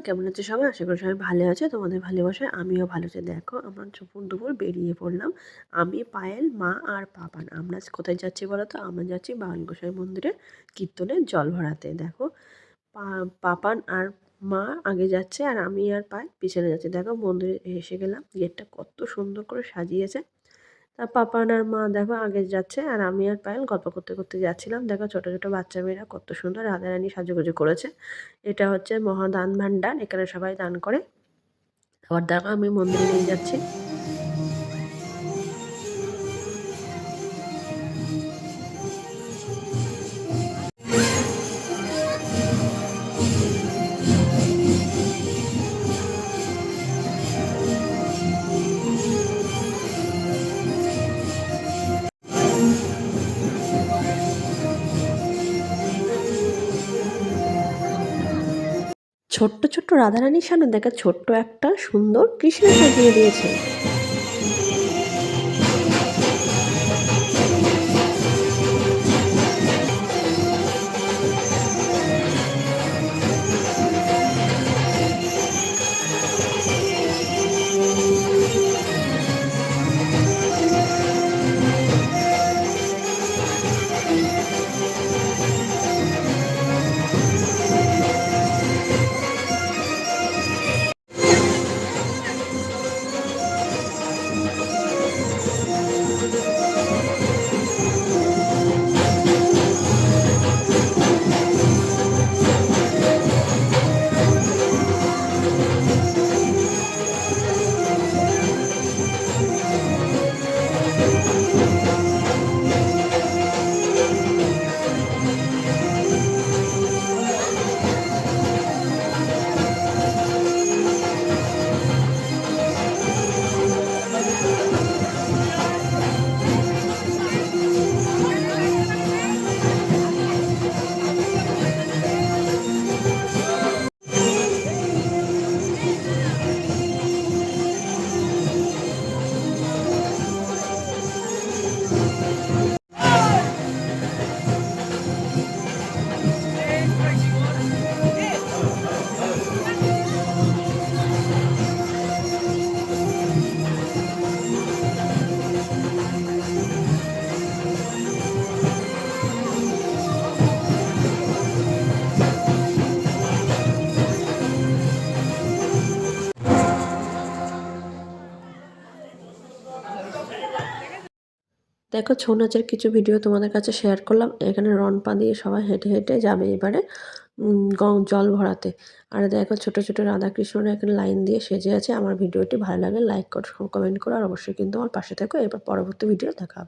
কেমন আছে সবাই? আশা করি সবাই ভালো আছে। তোমাদের ভালোবাসায় আমিও ভালো আছি। দেখো আমরা দুপুর বেরিয়ে পড়লাম। আমি, পায়েল, মা আর পাপান। আমরা আজ কোথায় যাচ্ছি বলো তো? আমরা যাচ্ছি বাউল গোসাই মন্দিরে কীর্তনে জল ভরাতে। দেখো পাপান আর মা আগে যাচ্ছে আর আমি আর পায়েল পিছনে যাচ্ছি। দেখো মন্দিরে এসে গেলাম। গেটটা কত সুন্দর করে সাজিয়েছে। তা পাপান আর মা দেখো আগে যাচ্ছে আর আমি আর পায়েল গল্প করতে করতে যাচ্ছিলাম। দেখো ছোট ছোট বাচ্চা মেয়েরা কত সুন্দর রাধারানী সাজুগুজু করেছে। এটা হচ্ছে মহাদান ভাণ্ডার, এখানে সবাই দান করে। আবার দেখো আমি মন্দিরে নিয়ে যাচ্ছি। ছোট্ট ছোট্ট রাধারানীর সামনে দেখা ছোট্ট একটা সুন্দর কৃষ্ণ সাজিয়ে দিয়েছে। দেখো ছৌ নাচের কিছু ভিডিও তোমাদের কাছে শেয়ার করলাম। এখানে রনপা দিয়ে সবাই হেঁটে হেঁটে যাবে এবারে জল ভরাতে। আর দেখো ছোট ছোট রাধাকৃষ্ণরা এখানে লাইন দিয়ে সেজে আছে। আমার ভিডিওটি ভালো লাগে লাইক করো, কমেন্ট করো আর অবশ্যই কিন্তু আমার পাশে থাকো। এরপর পরবর্তী ভিডিও দেখা হবে।